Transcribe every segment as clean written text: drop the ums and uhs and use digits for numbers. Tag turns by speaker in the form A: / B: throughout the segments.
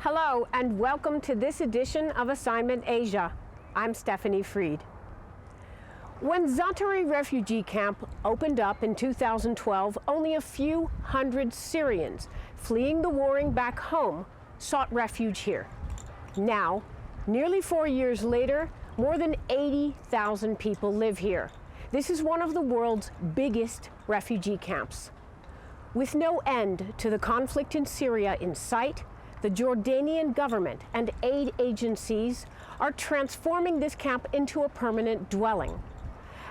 A: Hello and welcome to this edition of Assignment Asia. I'm Stephanie Freid. When Zaatari refugee camp opened up in 2012, only a few hundred Syrians fleeing the warring back home sought refuge here. Now, nearly 4 years later, more than 80,000 people live here. This is one of the world's biggest refugee camps. With no end to the conflict in Syria in sight, the Jordanian government and aid agencies are transforming this camp into a permanent dwelling.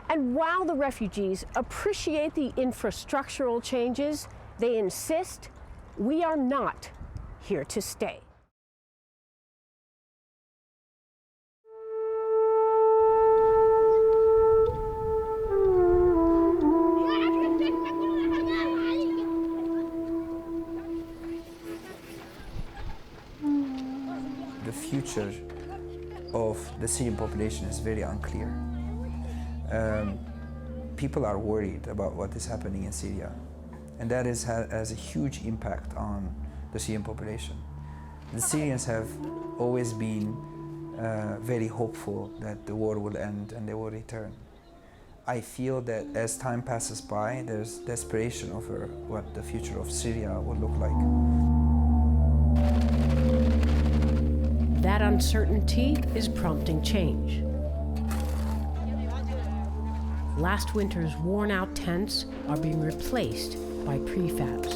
A: And while the refugees appreciate the infrastructural changes, they insist we are not here to stay.
B: The future of the Syrian population is very unclear. People are worried about what is happening in Syria, and that has a huge impact on the Syrian population. The Syrians have always been very hopeful that the war will end and they will return. I feel that as time passes by, there's desperation over what the future of Syria will look like.
A: That uncertainty is prompting change. Last winter's worn-out tents are being replaced by prefabs.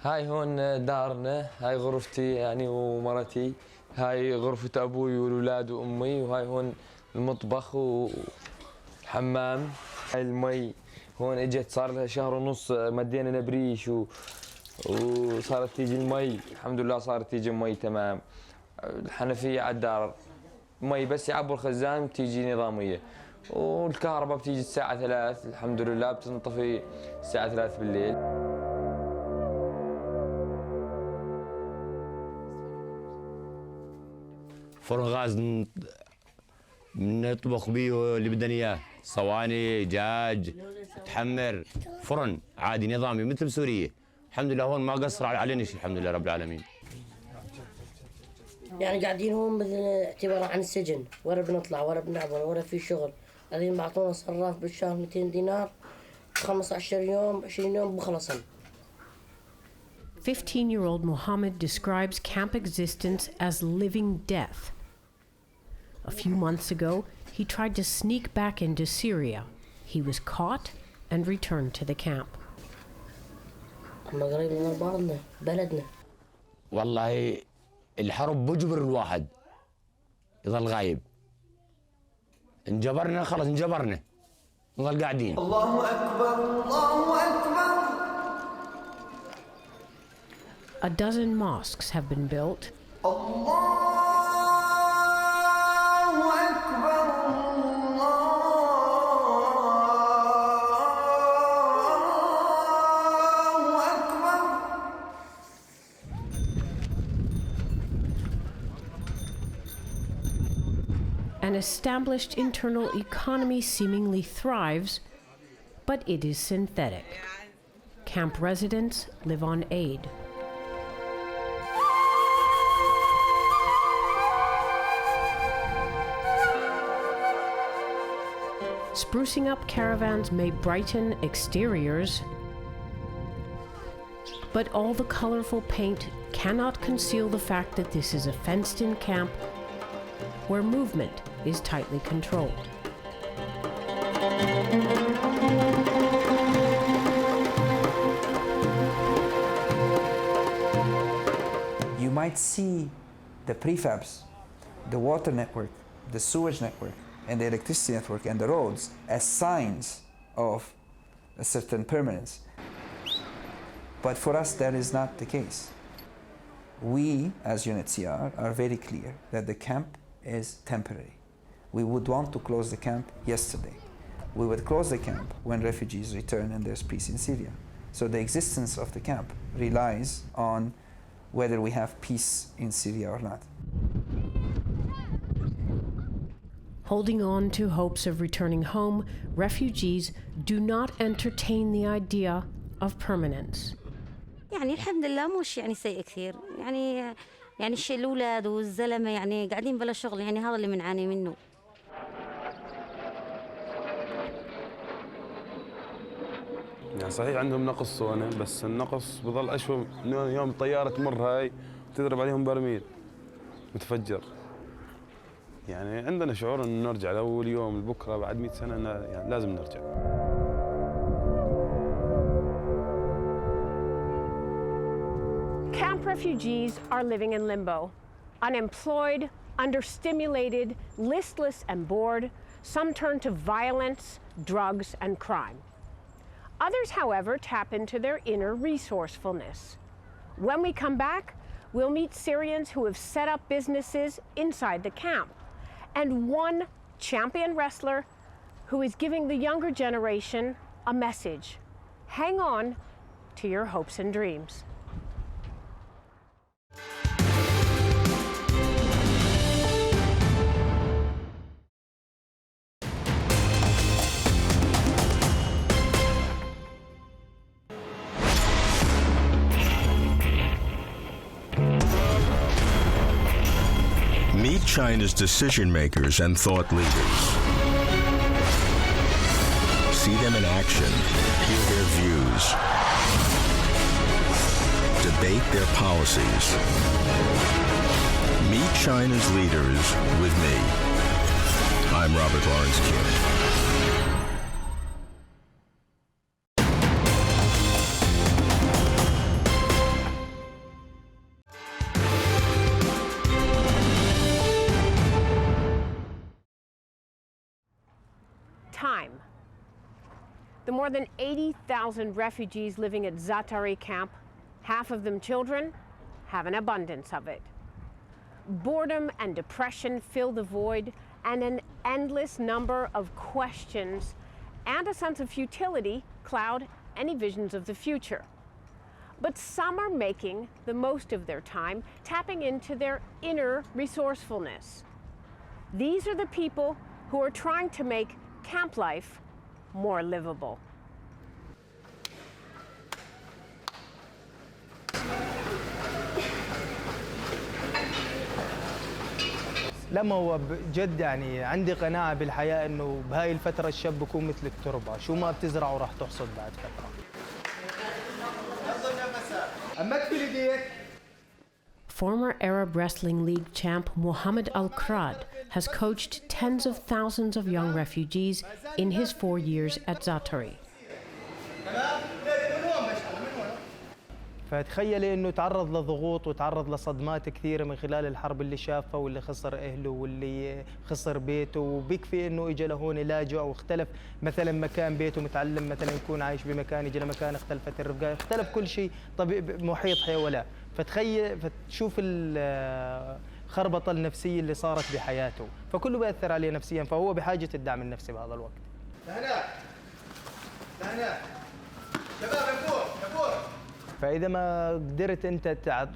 C: هاي هون دارنا، هاي غرفتي يعني ومرتي، هاي غرفة أبوي والأولاد وأمي، وهاي هون المطبخ وحمام. هاي المي هون اجت صار لها شهر ونص مدينا نبريش وصارت تيجي المي، الحمد لله صارت تيجي مي تمام. الحنفية على الدار مي بس يعبوا الخزان بتيجي نظامية، والكهرباء بتيجي الساعة 3 الحمد لله بتنطفي الساعة 3 بالليل.
D: فرن غاز نطبخ بيه اللي بدنا اياه، صواني، دجاج، تحمر، فرن عادي نظامي مثل سوريا. الحمد لله هون ما قصر علينا شيء، الحمد لله رب العالمين.
E: يعني قاعدين هون مثل اعتبار عن السجن، ولا بنطلع ولا بنعمل ولا في شغل. قاعدين بعطونا صراف بالشهر 200 دينار، 15 يوم 20 يوم بخلصن.
A: 15-year-old Mohammed describes camp existence as living death. A few months ago, he tried to sneak back into Syria. He was caught and returned to the camp.
E: قريب من بلدنا بلدنا.
D: والله الحرب بجبر الواحد يظل غايب. انجبرنا خلص انجبرنا. نظل قاعدين.
F: الله أكبر الله أكبر.
A: A dozen mosques have been built. An established internal economy seemingly thrives, but it is synthetic. Camp residents live on aid. Sprucing up caravans may brighten exteriors, but all the colorful paint cannot conceal the fact that this is a fenced-in camp where movement is tightly controlled.
B: You might see the prefabs, the water network, the sewage network, and the electricity network and the roads as signs of a certain permanence. But for us, that is not the case. We, as UNHCR, are very clear that the camp is temporary. We would want to close the camp yesterday. We would close the camp when refugees return and there's peace in Syria. So the existence of the camp relies on whether we have peace in Syria or not.
A: Holding on to hopes of returning home, refugees do not entertain the idea of permanence.
G: يعني الحمد لله مش يعني سيء كثير يعني الشيء الأولاد والزلمة يعني قاعدين بلا شغل يعني هذا اللي بنعاني منه.
H: يعني صحيح عندهم نقص صونة بس النقص بظل أشوى يوم الطيارة تمر هاي تضرب عليهم برميل متفجر. يعني عندنا شعور إنه نرجع لأول يوم لبكرة بعد 100 سنة يعني لازم نرجع.
A: Camp refugees are living in limbo, unemployed, understimulated, listless and bored. Some turn to violence, drugs, and crime. Others, however, tap into their inner resourcefulness. When we come back, we'll meet Syrians who have set up businesses inside the camp, and one champion wrestler who is giving the younger generation a message. Hang on to your hopes and dreams.
I: Meet China's decision makers and thought leaders. See them in action, hear their views, debate their policies. Meet China's leaders with me. I'm Robert Lawrence Kim.
A: Time. The more than 80,000 refugees living at Zaatari camp, half of them children, have an abundance of it. Boredom and depression fill the void, and an endless number of questions and a sense of futility cloud any visions of the future. But some are making the most of their time, tapping into their inner resourcefulness. These are the people who are trying to make camp life more livable.
J: لما هو بجد يعني عندي قناعة بالحياة إنه بهاي الفترة الشاب بكون مثل التربة، شو ما بتزرعه راح تحصد بعد فترة.
A: Former Arab Wrestling League champ Mohammed Al-Krad has coached tens of thousands of young refugees in his 4 years at Zaatari.
J: فتخيلي انه تعرض لضغوط وتعرض لصدمات كثيره من خلال الحرب اللي شافها واللي خسر اهله واللي خسر بيته، وبيكفي انه اجى لهون لاجئ واختلف مثلا مكان بيته، متعلم مثلا يكون عايش بمكان اجى لمكان اختلفت الرفقه، اختلف كل شيء طبيعي محيط حيوله، فتخيل فتشوف الخربطه النفسيه اللي صارت بحياته، فكله بياثر عليه نفسيا، فهو بحاجه الدعم النفسي بهذا الوقت. لهنا شباب يفور فإذا ما قدرت أنت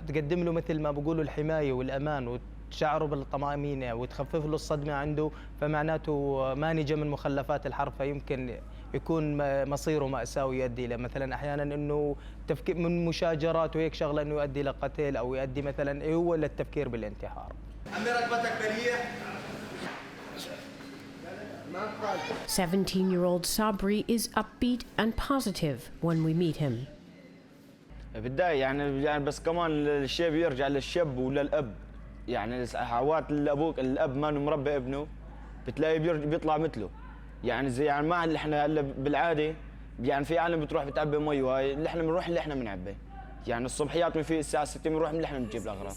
J: تقدم له مثل ما بقولوا الحماية والأمان وتشعره بالطمأنينة وتخفف له الصدمة عنده، فمعناته ما نجا من مخلفات الحرب، فيمكن يكون مصيره مأساوي يؤدي إلى مثلا أحيانا إنه تفكير من مشاجرات وهيك شغلة إنه يؤدي إلى قتل أو يؤدي مثلا هو للتفكير بالانتحار. عمي ركبتك مليح.
A: 17-year-old Sabri is upbeat and positive when we meet him.
K: بداية يعني بس كمان الشيء بيرجع للشاب وللأب، يعني حوات الأبوك الأب ما مربي ابنه بتلاقيه بيطلع مثله، يعني زي يعني ما اللي احنا هلا بالعادة يعني في عالم بتروح بتعبي مي وهاي اللي احنا بنروح اللي احنا بنعبي، يعني الصبحيات من في الساعة 6 بنروح من اللي احنا بنجيب الأغراض.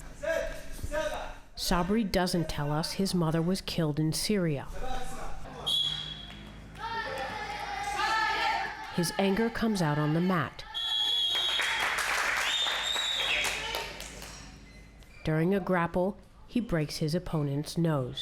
A: Sabri doesn't tell us his mother was killed in Syria. His anger comes out on the mat. During a grapple, he breaks his opponent's nose.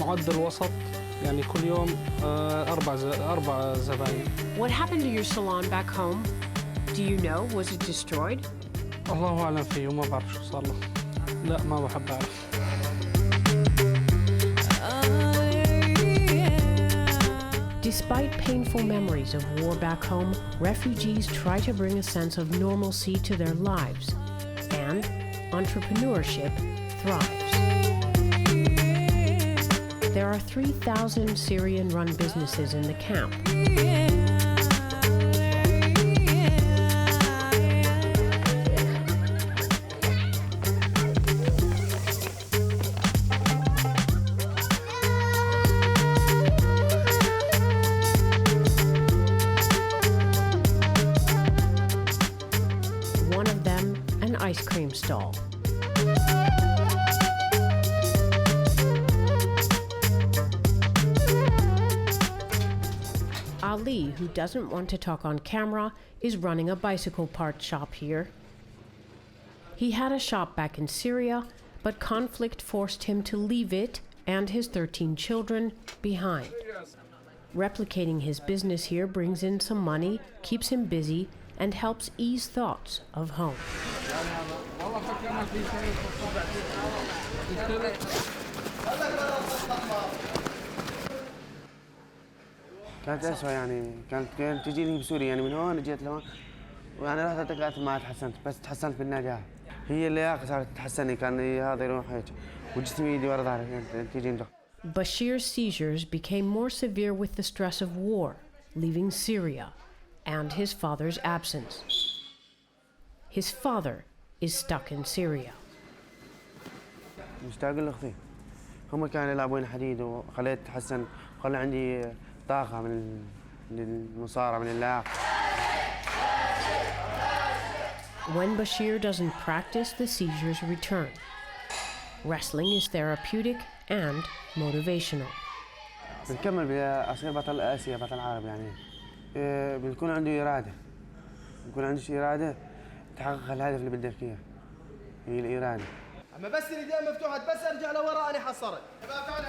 L: معدل وسط يعني كل يوم أربع زباين.
A: What happened to your salon back home? Do you know? Was it destroyed?
L: الله أعلم فيه وما بعرف شو صار له. لا ما بحب أعرف.
A: Despite painful memories of war back home, refugees try to bring a sense of normalcy to their lives, and entrepreneurship thrives. There are 3,000 Syrian-run businesses in the camp. One of them, an ice cream stall. Ali, who doesn't want to talk on camera, is running a bicycle part shop here. He had a shop back in Syria, but conflict forced him to leave it and his 13 children behind. Replicating his business here brings in some money, keeps him busy, and helps ease thoughts of home.
M: كانت أسوأ يعني كانت تجيني بسوريا يعني من هون جيت لهون وأنا رحت أتقلت ما تحسنت بس تحسنت بالنجاح هي اللياقة صارت تتحسني كان هذا يروح هيك وجسمي يدي ورا ظهري تجيني.
A: Bashir's seizures became more severe with the stress of war, leaving Syria, and his father's absence. His father is stuck in Syria.
M: مشتاق لأختي هم كانوا يلعبون حديد وخليت تحسن وخلى عندي طاقة من المصارعة من اللعب.
A: When Bashir doesn't practice, the seizures return. Wrestling is therapeutic and motivational.
M: بنكمل بأصير بطل آسيا بطل العالم يعني بنكون عنده إرادة بنكون عنده إرادة تحقق الهدف اللي بدك إياه هي الإرادة.
J: اما بس الايدين مفتوحه بس ارجع لورا انا حصرت.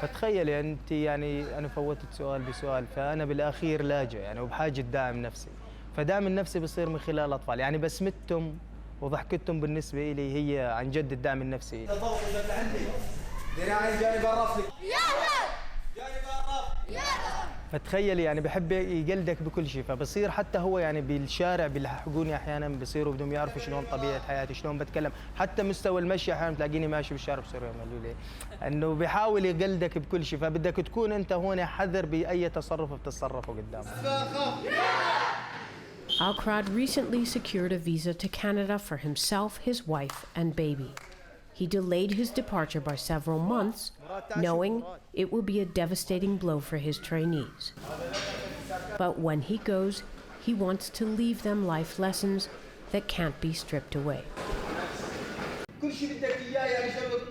J: فتخيلي انت يعني انا فوتت سؤال بسؤال فانا بالاخير لاجئ يعني وبحاجه داعم نفسي فداعم النفسي بيصير من خلال الاطفال يعني بسمتهم وضحكتهم بالنسبه لي هي عن جد الدعم النفسي. دراعي جاني برف لك جاني برف فتخيلي يعني بحب يقلدك بكل شيء فبصير حتى هو يعني بالشارع بيلحقوني احيانا بصيروا بدهم يعرفوا شلون طبيعه حياتي شلون بتكلم حتى مستوى المشي احيانا تلاقيني ماشي بالشارع بصيروا يعملوا لي انه بيحاول يقلدك بكل شيء فبدك تكون انت هون حذر باي تصرف بتتصرفه قدامك.
A: Alkrad recently secured a visa to Canada for himself, his wife, and baby. He delayed his departure by several months, knowing it will be a devastating blow for his trainees. But when he goes, he wants to leave them life lessons that can't be stripped away.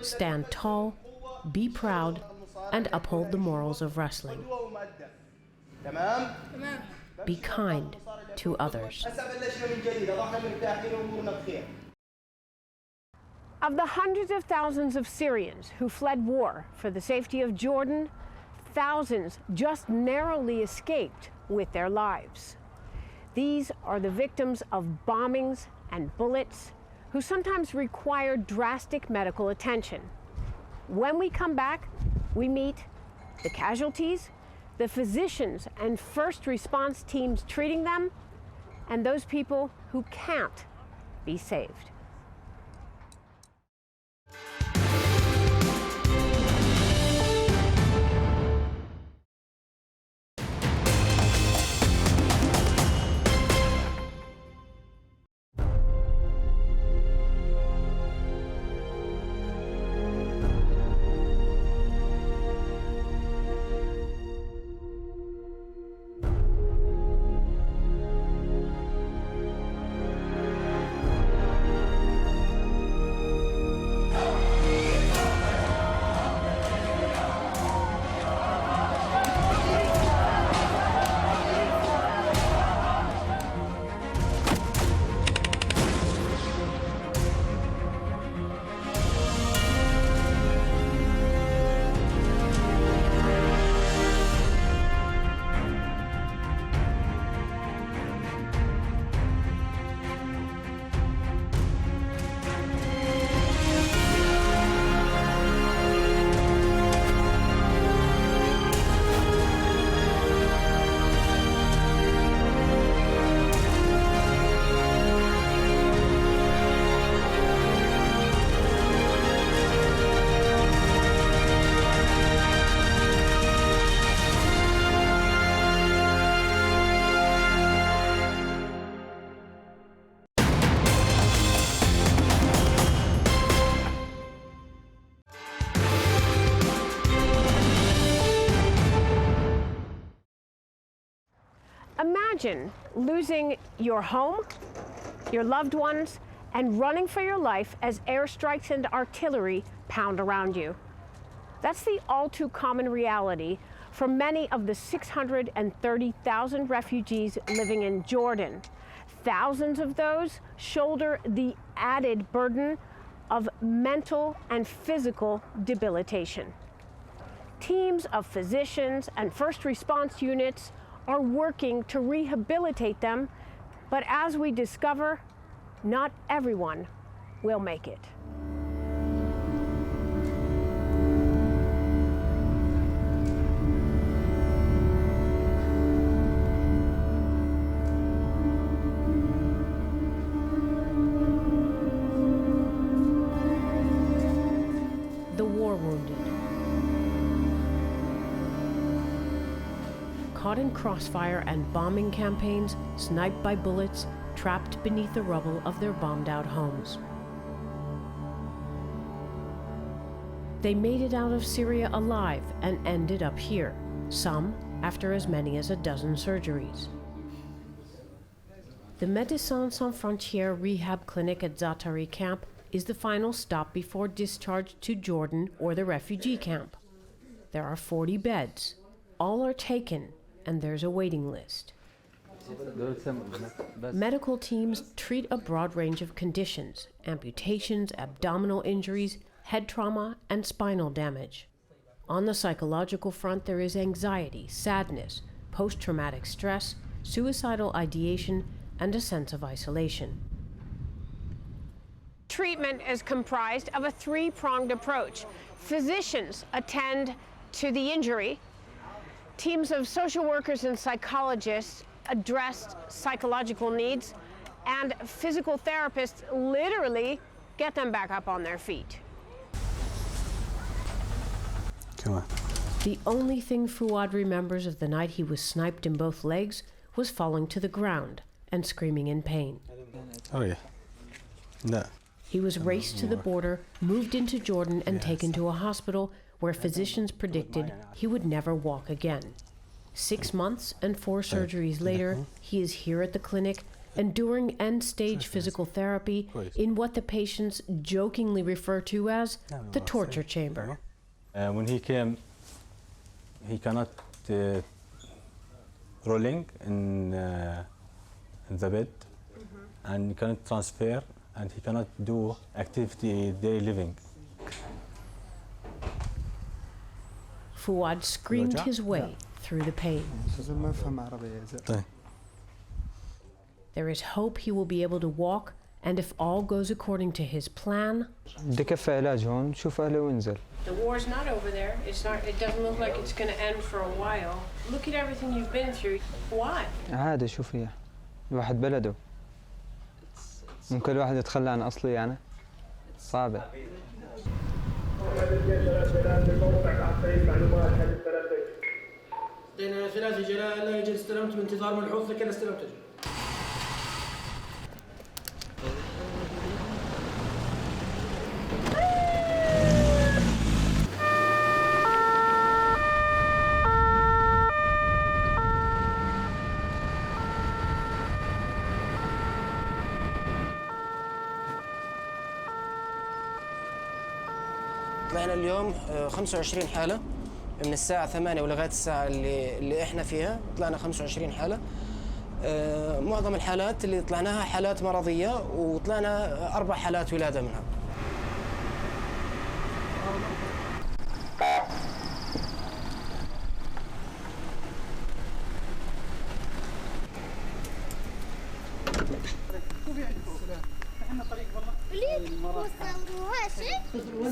A: Stand tall, be proud, and uphold the morals of wrestling. Be kind to others. Of the hundreds of thousands of Syrians who fled war for the safety of Jordan, thousands just narrowly escaped with their lives. These are the victims of bombings and bullets who sometimes require drastic medical attention. When we come back, we meet the casualties, the physicians and first response teams treating them, and those people who can't be saved. Imagine losing your home, your loved ones, and running for your life as airstrikes and artillery pound around you. That's the all too common reality for many of the 630,000 refugees living in Jordan. Thousands of those shoulder the added burden of mental and physical debilitation. Teams of physicians and first response units are working to rehabilitate them, but as we discover, not everyone will make it. The war wounded. Caught in crossfire and bombing campaigns, sniped by bullets, trapped beneath the rubble of their bombed-out homes. They made it out of Syria alive and ended up here, some after as many as a dozen surgeries. The Médecins Sans Frontières rehab clinic at Zaatari camp is the final stop before discharge to Jordan or the refugee camp. There are 40 beds. All are taken, and there's a waiting list. Medical teams treat a broad range of conditions: amputations, abdominal injuries, head trauma, and spinal damage. On the psychological front, there is anxiety, sadness, post-traumatic stress, suicidal ideation, and a sense of isolation. Treatment is comprised of a three-pronged approach. Physicians attend to the injury. Teams of social workers and psychologists address psychological needs, and physical therapists literally get them back up on their feet.
H: Come on.
A: The only thing Fuad remembers of the night he was sniped in both legs was falling to the ground and screaming in pain.
H: Oh yeah. No.
A: He was raced to the border, moved into Jordan, and taken to a hospital where physicians predicted he would never walk again. 6 months and 4 surgeries later, he is here at the clinic, enduring end-stage physical therapy in what the patients jokingly refer to as the torture chamber.
N: When he came, he cannot rolling in the bed, and he cannot transfer, and he cannot do activity daily living.
A: Fuad screamed his way through the pain. There is hope he will be able to walk, and if all goes according to his plan.
O: بدي كفي علاج هون شوف أهله وانزل.
A: The war's not over there. It doesn't look like it's going to end for a while. Look at everything you've been through. Why?
O: عادي شو فيها. الواحد بلده. ممكن الواحد يتخلى عن أصله يعني. صعبة.
P: لأن 3 جلاء لا يجي استلمت بانتظار ملحوظ لكن استلمت. طلعنا اليوم 25 حالة من الساعة 8 ولغاية الساعة اللي احنا فيها، طلعنا 25 حالة. معظم الحالات اللي طلعناها حالات مرضية، وطلعنا 4 حالات ولادة منها.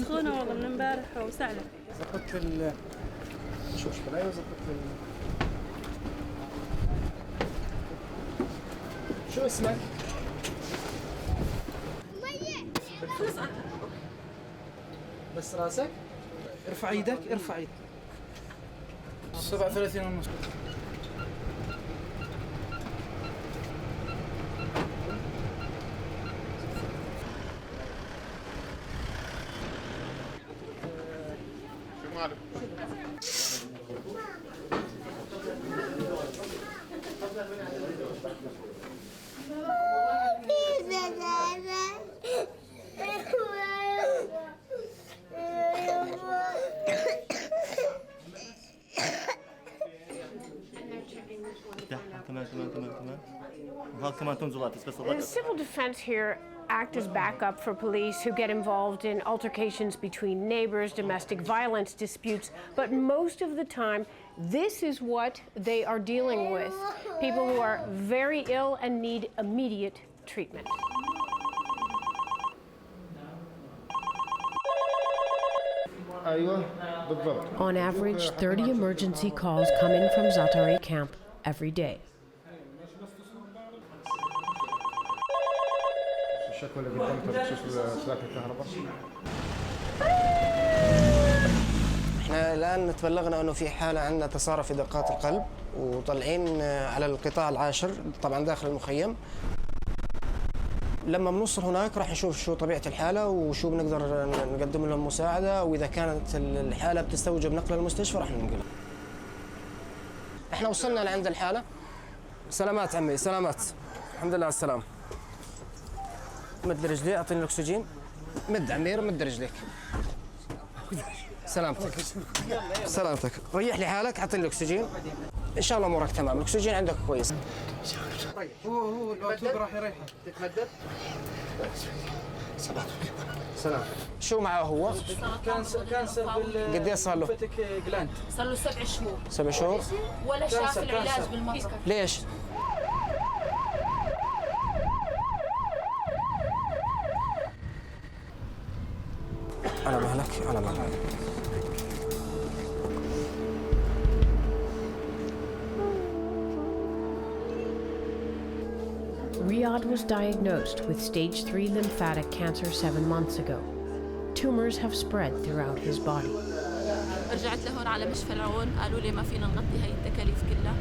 Q: سخونة والله من امبارح وسعلة.
P: زبطت شو مشكلة؟ ايوه زبطت شو اسمك؟ بس راسك؟ ارفع ايدك، ارفع ايدك. 37 ونص.
A: The civil defense here act as backup for police who get involved in altercations between neighbors, domestic violence disputes, but most of the time, this is what they are dealing with. People who are very ill and need immediate treatment. On average, 30 emergency calls come in from Zaatari camp every day.
R: الشكوى اللي قدمتها بخصوص سلاك الكهرباء.
P: احنا الان تبلغنا انه في حاله عندنا تصارع في دقات القلب وطالعين على القطاع العاشر طبعا داخل المخيم. لما بنوصل هناك راح نشوف شو طبيعه الحاله وشو بنقدر نقدم لهم مساعده، واذا كانت الحاله بتستوجب نقل المستشفى راح ننقلها. احنا وصلنا لعند الحاله. سلامات عمي، سلامات. الحمد لله على السلامه. مد رجلي، اعطيني الاكسجين. مد عمير، مد رجليك. سلامتك. سلامتك. ريح لي حالك، اعطيني الاكسجين. ان شاء الله امورك تمام، الاكسجين عندك كويس.
R: هو الدكتور راح يريحه. تتمدد؟
P: سلام. شو معه هو؟
R: كانسر
P: قد ايش صار له؟
R: جلاند.
Q: صار له 7 شهور.
P: 7 شهور؟
Q: ولا شاف العلاج بالمرة.
P: ليش؟ على مهلك، على مهلك.
A: Riyad was diagnosed with stage 3 lymphatic cancer 7 months ago. Tumors have spread throughout his body.
Q: رجعت لهون على مشفى العون، قالوا لي ما فينا نغطي هاي التكاليف كلها،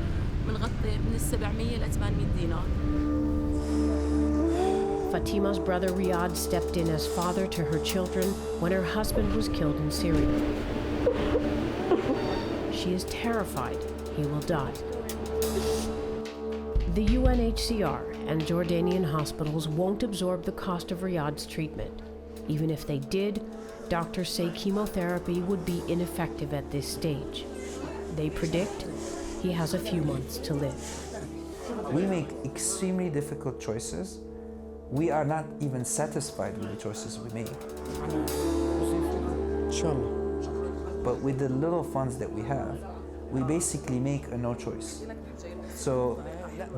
Q: بنغطي من 700 ل 800 دينار.
A: Fatima's brother Riyad stepped in as father to her children when her husband was killed in Syria. She is terrified he will die. The UNHCR and Jordanian hospitals won't absorb the cost of Riyad's treatment. Even if they did, doctors say chemotherapy would be ineffective at this stage. They predict he has a few months to live.
B: We make extremely difficult choices. We are not even satisfied with the choices we make.
P: Sure.
B: But with the little funds that we have, we basically make a no choice. So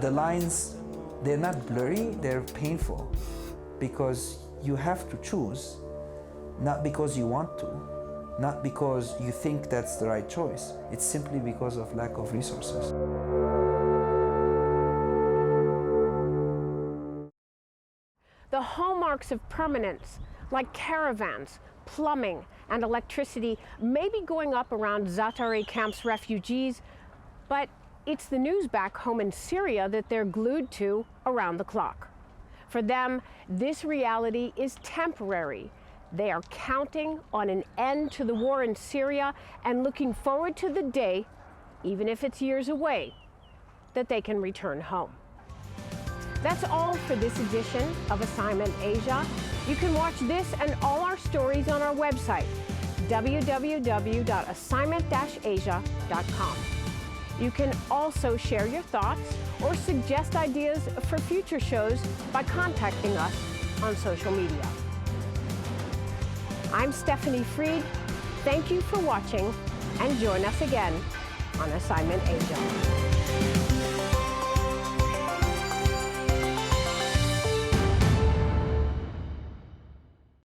B: the lines, they're not blurry, they're painful because you have to choose, not because you want to, not because you think that's the right choice. It's simply because of lack of resources.
A: The hallmarks of permanence, like caravans, plumbing, and electricity, may be going up around Zaatari camp's refugees, but it's the news back home in Syria that they're glued to around the clock. For them, this reality is temporary. They are counting on an end to the war in Syria and looking forward to the day, even if it's years away, that they can return home. That's all for this edition of Assignment Asia. You can watch this and all our stories on our website, www.assignment-asia.com. You can also share your thoughts or suggest ideas for future shows by contacting us on social media. I'm Stephanie Freid. Thank you for watching and join us again on Assignment Asia.